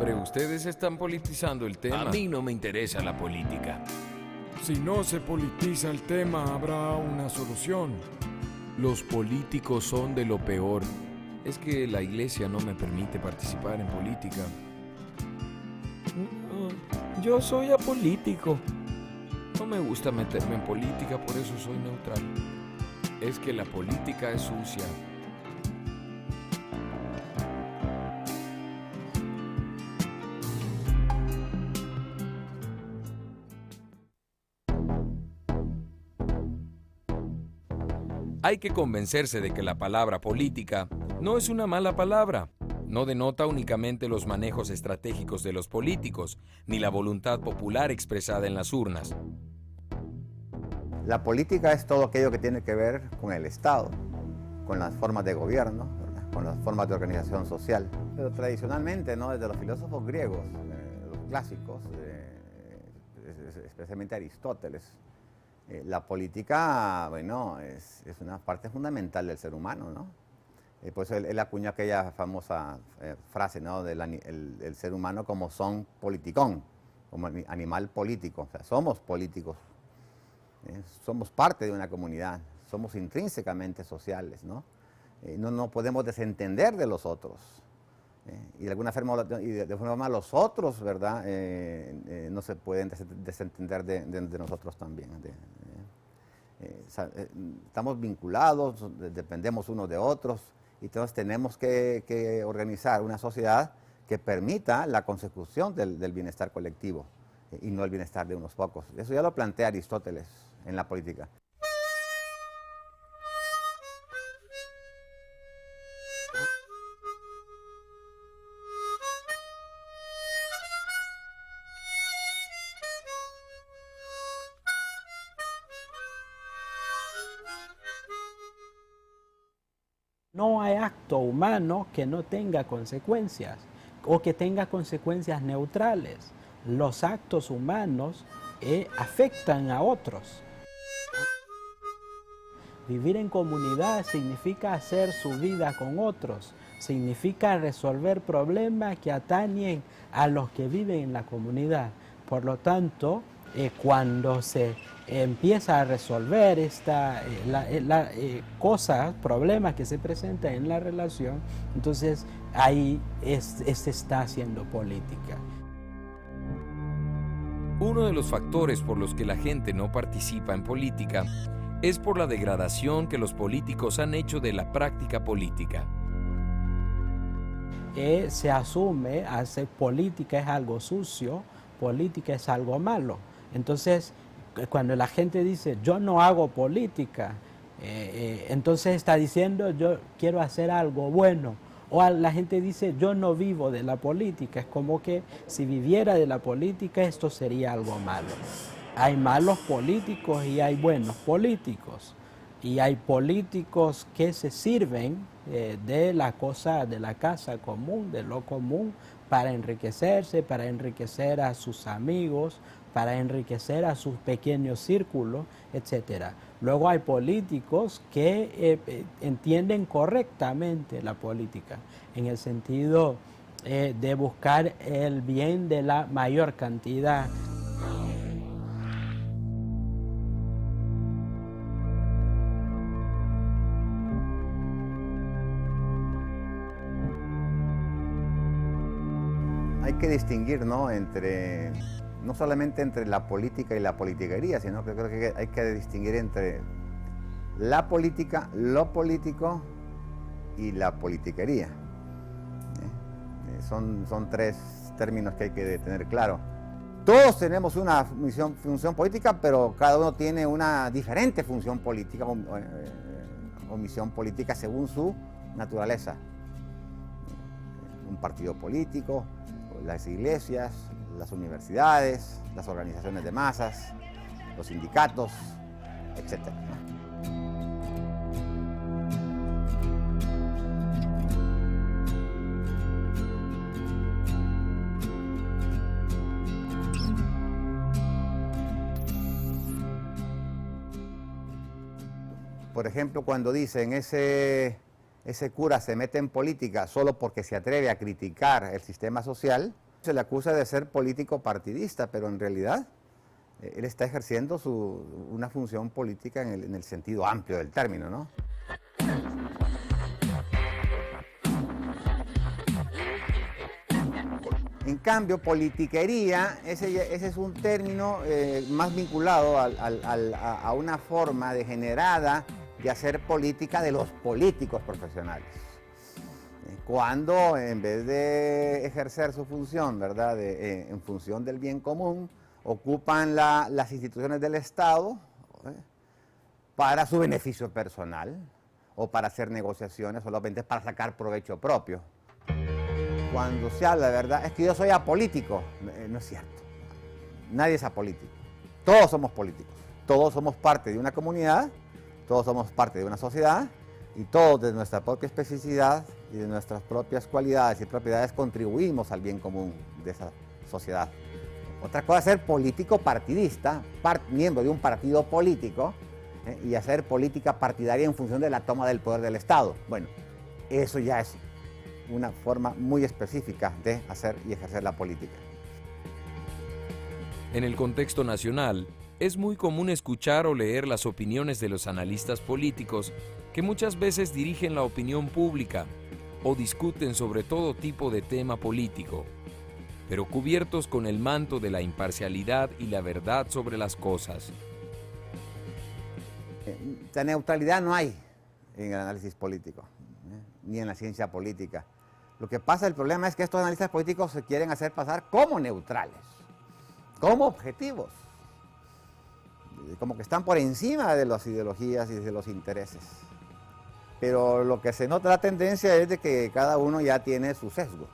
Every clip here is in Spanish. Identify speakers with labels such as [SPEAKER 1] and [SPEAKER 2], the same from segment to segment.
[SPEAKER 1] Hombre, ustedes están politizando el tema.
[SPEAKER 2] A mí no me interesa la política.
[SPEAKER 3] Si no se politiza el tema, habrá una solución.
[SPEAKER 1] Los políticos son de lo peor. Es que la iglesia no me permite participar en política.
[SPEAKER 3] Yo soy apolítico.
[SPEAKER 1] No me gusta meterme en política, por eso soy neutral. Es que la política es sucia. Hay que convencerse de que la palabra política no es una mala palabra. No denota únicamente los manejos estratégicos de los políticos, ni la voluntad popular expresada en las urnas.
[SPEAKER 4] La política es todo aquello que tiene que ver con el Estado, con las formas de gobierno, ¿verdad? Con las formas de organización social. Pero tradicionalmente, ¿no? Desde los filósofos griegos, los clásicos, especialmente Aristóteles, la política, bueno, es una parte fundamental del ser humano, ¿no? Por eso él acuñó aquella famosa frase, ¿no? El ser humano como son politicón, como animal político. O sea, somos políticos, somos parte de una comunidad, somos intrínsecamente sociales, ¿no? No podemos desentender de los otros. Y de alguna forma los otros, ¿verdad? No se pueden desentender de nosotros también. Estamos vinculados, dependemos unos de otros, y entonces tenemos que organizar una sociedad que permita la consecución del bienestar colectivo y no el bienestar de unos pocos. Eso ya lo plantea Aristóteles en la política.
[SPEAKER 5] No hay acto humano que no tenga consecuencias o que tenga consecuencias neutrales. Los actos humanos afectan a otros. Vivir en comunidad significa hacer su vida con otros, significa resolver problemas que atañen a los que viven en la comunidad. Por lo tanto, cuando se empieza a resolver problemas que se presentan en la relación, entonces ahí se está haciendo política.
[SPEAKER 1] Uno de los factores por los que la gente no participa en política es por la degradación que los políticos han hecho de la práctica política.
[SPEAKER 5] Se asume, hacer política es algo sucio, política es algo malo. Entonces, cuando la gente dice, yo no hago política, entonces está diciendo, yo quiero hacer algo bueno. O la gente dice, yo no vivo de la política. Es como que si viviera de la política, esto sería algo malo. Hay malos políticos y hay buenos políticos. Y hay políticos que se sirven de la casa común, de lo común, para enriquecerse, para enriquecer a sus amigos, para enriquecer a sus pequeños círculos, etc. Luego hay políticos que entienden correctamente la política, en el sentido de buscar el bien de la mayor cantidad.
[SPEAKER 4] Hay que distinguir, ¿no? No solamente entre la política y la politiquería, sino que creo que hay que distinguir entre la política, lo político y la politiquería. Son tres términos que hay que tener claro. Todos tenemos una función política, pero cada uno tiene una diferente función política o misión política según su naturaleza. Un partido político, las iglesias, las universidades, las organizaciones de masas, los sindicatos, etc. Por ejemplo, cuando dicen ese cura se mete en política solo porque se atreve a criticar el sistema social, Se le acusa de ser político partidista, pero en realidad él está ejerciendo una función política en el sentido amplio del término, ¿no? En cambio, politiquería, ese es un término más vinculado a una forma degenerada de hacer política de los políticos profesionales. Cuando en vez de ejercer su función, ¿verdad?, en función del bien común, ocupan las instituciones del Estado para su beneficio personal o para hacer negociaciones solamente para sacar provecho propio. Cuando se habla de verdad, es que yo soy apolítico, no es cierto. Nadie es apolítico. Todos somos políticos. Todos somos parte de una comunidad, todos somos parte de una sociedad y todos de nuestra propia especificidad y de nuestras propias cualidades y propiedades contribuimos al bien común de esa sociedad. Otra cosa es ser político partidista, miembro de un partido político y hacer política partidaria en función de la toma del poder del Estado. Bueno, eso ya es una forma muy específica de hacer y ejercer la política.
[SPEAKER 1] En el contexto nacional, es muy común escuchar o leer las opiniones de los analistas políticos que muchas veces dirigen la opinión pública o discuten sobre todo tipo de tema político, pero cubiertos con el manto de la imparcialidad y la verdad sobre las cosas.
[SPEAKER 4] La neutralidad no hay en el análisis político, ni en la ciencia política. Lo que pasa, el problema es que estos analistas políticos se quieren hacer pasar como neutrales, como objetivos, como que están por encima de las ideologías y de los intereses. Pero lo que se nota la tendencia es de que cada uno ya tiene su sesgo.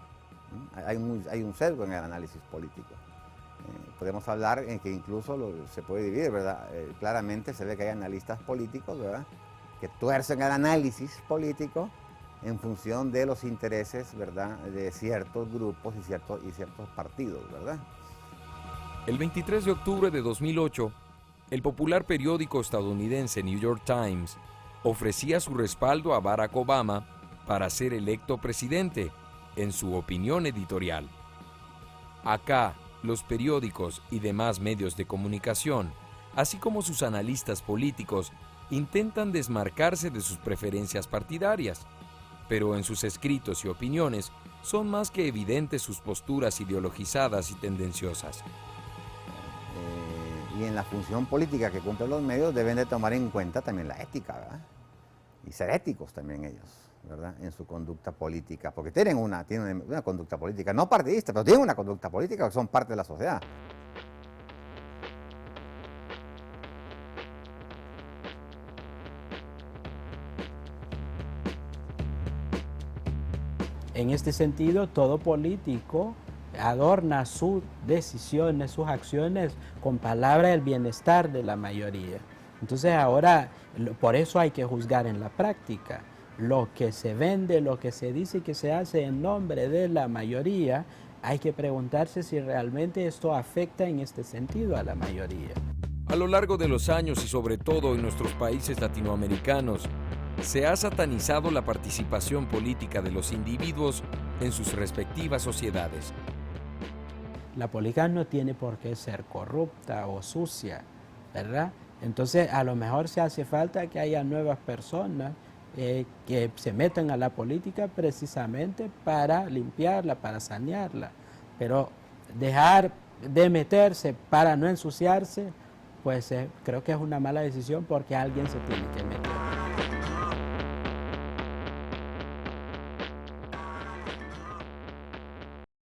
[SPEAKER 4] Hay un sesgo en el análisis político. Podemos hablar en que incluso se puede dividir, ¿verdad? Claramente se ve que hay analistas políticos, ¿verdad?, que tuercen el análisis político en función de los intereses, ¿verdad?, de ciertos grupos y ciertos partidos, ¿verdad?
[SPEAKER 1] El 23 de octubre de 2008, el popular periódico estadounidense New York Times ofrecía su respaldo a Barack Obama para ser electo presidente, en su opinión editorial. Acá, los periódicos y demás medios de comunicación, así como sus analistas políticos, intentan desmarcarse de sus preferencias partidarias, pero en sus escritos y opiniones son más que evidentes sus posturas ideologizadas y tendenciosas.
[SPEAKER 4] Y en la función política que cumplen los medios deben de tomar en cuenta también la ética, ¿verdad?, y ser éticos también ellos, ¿verdad?, en su conducta política, porque tienen una conducta política, no partidista, pero tienen una conducta política que son parte de la sociedad.
[SPEAKER 5] En este sentido, todo político adorna sus decisiones, sus acciones con palabras del bienestar de la mayoría. Entonces ahora, por eso hay que juzgar en la práctica. Lo que se vende, lo que se dice que se hace en nombre de la mayoría, hay que preguntarse si realmente esto afecta en este sentido a la mayoría.
[SPEAKER 1] A lo largo de los años y sobre todo en nuestros países latinoamericanos, se ha satanizado la participación política de los individuos en sus respectivas sociedades.
[SPEAKER 5] La política no tiene por qué ser corrupta o sucia, ¿verdad? Entonces, a lo mejor se hace falta que haya nuevas personas que se metan a la política precisamente para limpiarla, para sanearla. Pero dejar de meterse para no ensuciarse, pues creo que es una mala decisión porque alguien se tiene que meter.